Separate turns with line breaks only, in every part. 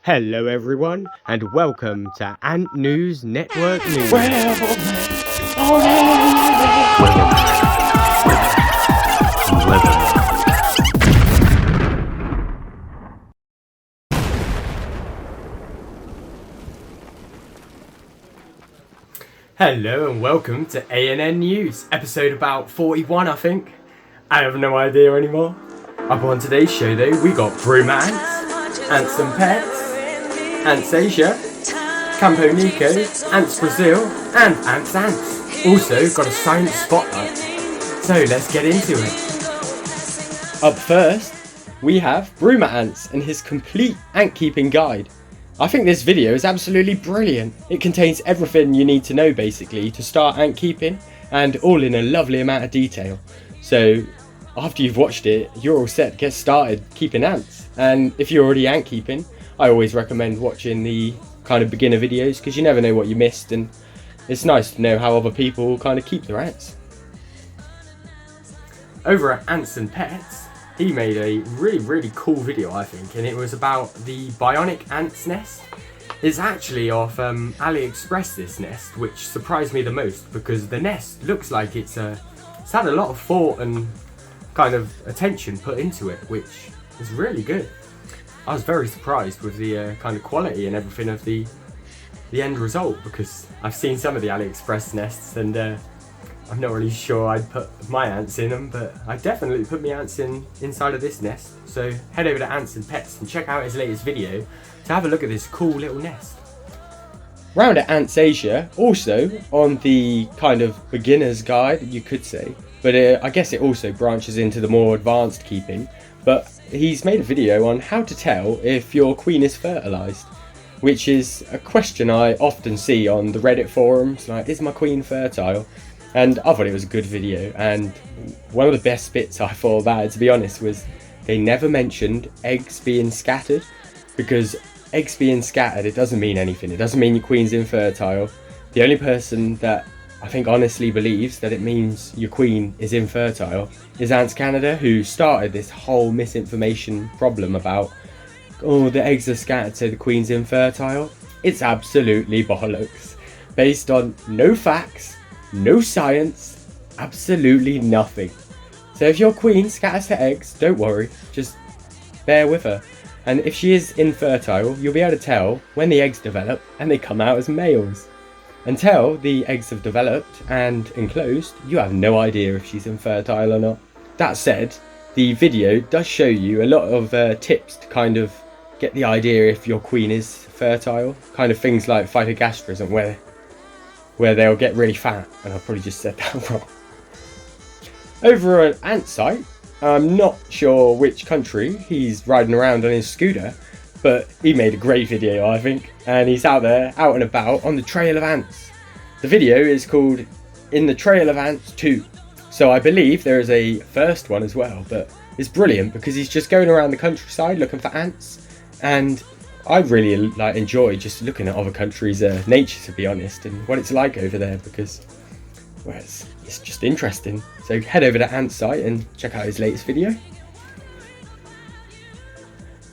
Hello everyone, and welcome to Ant News Network News. Hello and welcome to ANN News, episode about 41 I think. I have no idea anymore. Up on today's show though, we got Broom Ants, Ants and Pets, Ants Asia, Campo Nico, Ants Brazil, and Ants. Also got a science spotlight. So let's get into it. Up first, we have Broom Ants and his complete ant keeping guide. I think this video is absolutely brilliant. It contains everything you need to know basically to start ant keeping, and all in a lovely amount of detail. So after you've watched it, you're all set to get started keeping ants. And if you're already ant keeping, I always recommend watching the kind of beginner videos because you never know what you missed, and it's nice to know how other people kind of keep their ants. Over at Ants and Pets, he made a really cool video I think, and it was about the bionic ant's nest. It's actually off AliExpress, this nest, which surprised me the most because the nest looks like it's had a lot of thought and kind of attention put into it, which is really good. I was very surprised with the kind of quality and everything of the end result, because I've seen some of the AliExpress nests and I'm not really sure I'd put my ants in them, but I definitely put my ants inside of this nest. So head over to Ants and Pets and check out his latest video to have a look at this cool little nest. Round at Ants Asia, also on the kind of beginner's guide you could say, but I guess it also branches into the more advanced keeping, but he's made a video on how to tell if your queen is fertilised, which is a question I often see on the Reddit forums, like, is my queen fertile? And I thought it was a good video, and one of the best bits I thought about it, to be honest, was they never mentioned eggs being scattered, because eggs being scattered, it doesn't mean anything. It doesn't mean your queen's infertile. The only person that I think honestly believes that it means your queen is infertile is Ants Canada, who started this whole misinformation problem about, oh, the eggs are scattered so the queen's infertile. It's absolutely bollocks, based on no facts, no science, absolutely nothing. So if your queen scatters her eggs, don't worry, just bear with her. And if she is infertile, you'll be able to tell when the eggs develop and they come out as males. Until the eggs have developed and enclosed, you have no idea if she's infertile or not. That said, the video does show you a lot of tips to kind of get the idea if your queen is fertile. Kind of things like phytogastrism, where they'll get really fat, and I probably just said that wrong. Over at Ant site, I'm not sure which country he's riding around on his scooter, but he made a great video I think, and he's out there, out and about on the Trail of Ants. The video is called In the Trail of Ants 2, so I believe there is a first one as well, but it's brilliant because he's just going around the countryside looking for ants, and I really enjoy just looking at other countries' nature, to be honest, and what it's like over there, because well, it's just interesting. So head over to Ant site and check out his latest video.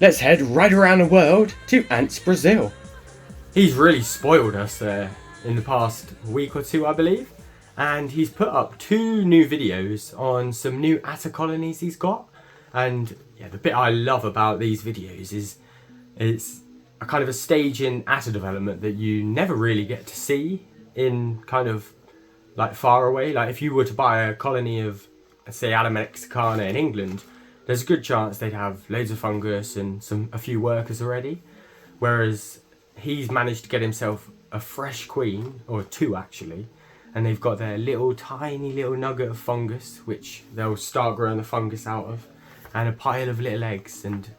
Let's head right around the world to Ants Brazil. He's really spoiled us in the past week or two, I believe, and he's put up 2 new videos on some new atta colonies he's got. And yeah, the bit I love about these videos is it's a kind of a stage in atta development that you never really get to see in kind of like far away. Like if you were to buy a colony of, let's say, Atta mexicana in England, there's a good chance they'd have loads of fungus and a few workers already, whereas he's managed to get himself a fresh queen, or 2 actually, and they've got their tiny little nugget of fungus, which they'll start growing the fungus out of, and a pile of little eggs, and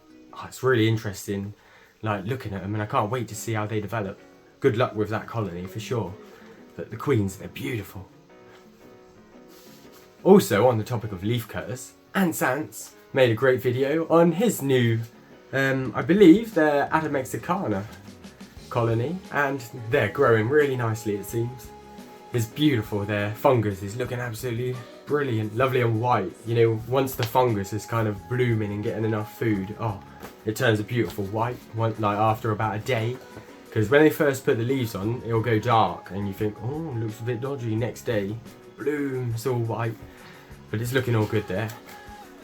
it's really interesting like looking at them, and I can't wait to see how they develop. Good luck with that colony for sure, but the queens, they're beautiful. Also on the topic of leaf cutters, Ants made a great video on his new, I believe they're Atta mexicana colony, and they're growing really nicely it seems. is beautiful. Their fungus is looking absolutely brilliant, lovely and white. You know, once the fungus is kind of blooming and getting enough food, oh, it turns a beautiful white, like after about a day. Because when they first put the leaves on, it'll go dark and you think, oh, looks a bit dodgy. Next day, bloom, it's all white. But it's looking all good there.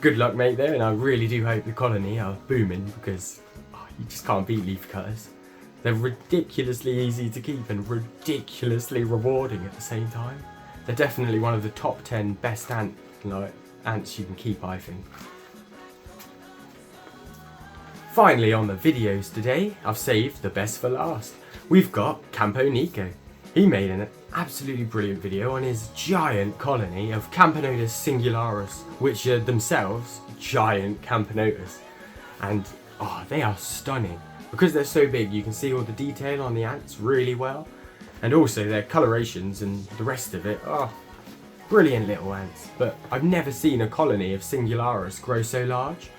Good luck, mate, there, and I really do hope the colony are booming, because you just can't beat leaf cutters. They're ridiculously easy to keep and ridiculously rewarding at the same time. They're definitely one of the top 10 best ants you can keep, I think. Finally, on the videos today, I've saved the best for last. We've got Campo Nico. He made an absolutely brilliant video on his giant colony of Camponotus singularis, which are themselves giant Camponotus. And they are stunning. Because they're so big, you can see all the detail on the ants really well. And also their colorations and the rest of it, brilliant little ants. But I've never seen a colony of singularis grow so large.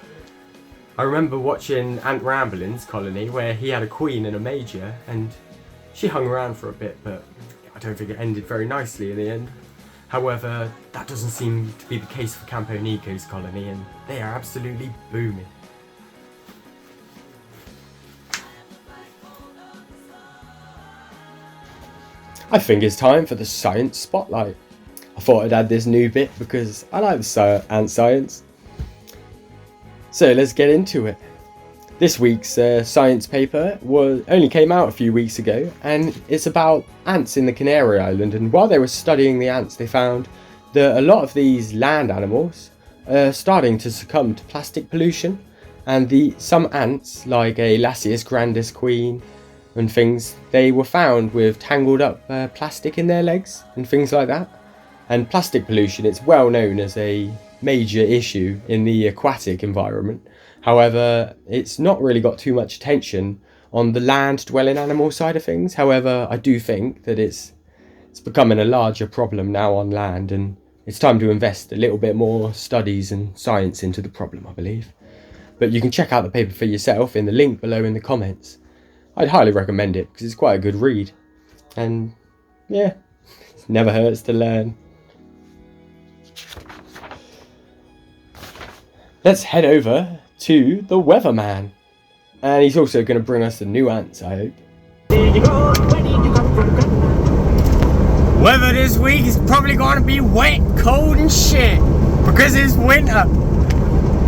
I remember watching Ant Ramblin's colony where he had a queen and a major, and she hung around for a bit, but I don't think it ended very nicely in the end. However, that doesn't seem to be the case for Campo Nico's colony, and they are absolutely booming. I think it's time for the science spotlight. I thought I'd add this new bit because I like the ant science. So let's get into it. This week's science paper only came out a few weeks ago, and it's about ants in the Canary Island. And while they were studying the ants, they found that a lot of these land animals are starting to succumb to plastic pollution. And some ants, like a Lasius grandis queen and things, they were found with tangled up plastic in their legs and things like that. And plastic pollution, it's well known as a major issue in the aquatic environment. However, it's not really got too much attention on the land dwelling animal side of things. However, I do think that it's becoming a larger problem now on land, and it's time to invest a little bit more studies and science into the problem, I believe. But you can check out the paper for yourself in the link below in the comments. I'd highly recommend it because it's quite a good read. And yeah, it never hurts to learn. Let's head over to the weatherman, and he's also going to bring us the new ants, I hope. Weather this week is probably going to be wet, cold and shit because it's winter.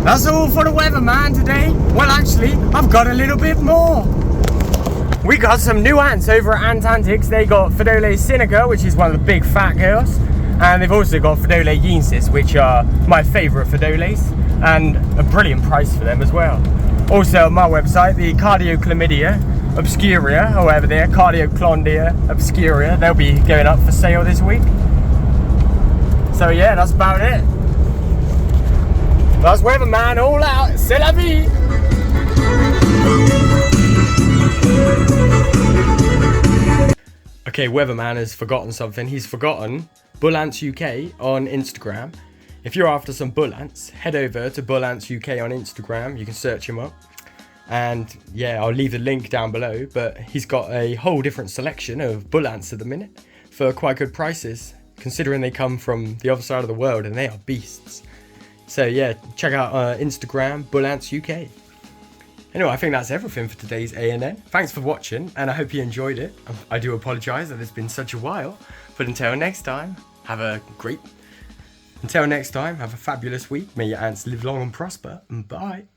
That's all for the weatherman today. Well, actually, I've got a little bit more. We got some new ants over at Antics. They got Phodole sinica, which is one of the big fat girls, and they've also got Phodole yensis, which are my favourite Phodoles, and a brilliant price for them as well. Also on my website, the Cardioclamidia obscuria, however they're Cardioclondia obscuria, they'll be going up for sale this week. So yeah, that's about it. That's weatherman all out. C'est la vie. Okay, weatherman has forgotten something. He's forgotten Bull Ants UK on Instagram. If you're after some bull ants, head over to Bull Ants UK on Instagram. You can search him up. And yeah, I'll leave the link down below. But he's got a whole different selection of bull ants at the minute for quite good prices, considering they come from the other side of the world and they are beasts. So yeah, check out Instagram, Bull Ants UK. Anyway, I think that's everything for today's ANN. Thanks for watching, and I hope you enjoyed it. I do apologise that it's been such a while. But until next time, have a fabulous week. May your ants live long and prosper, and bye.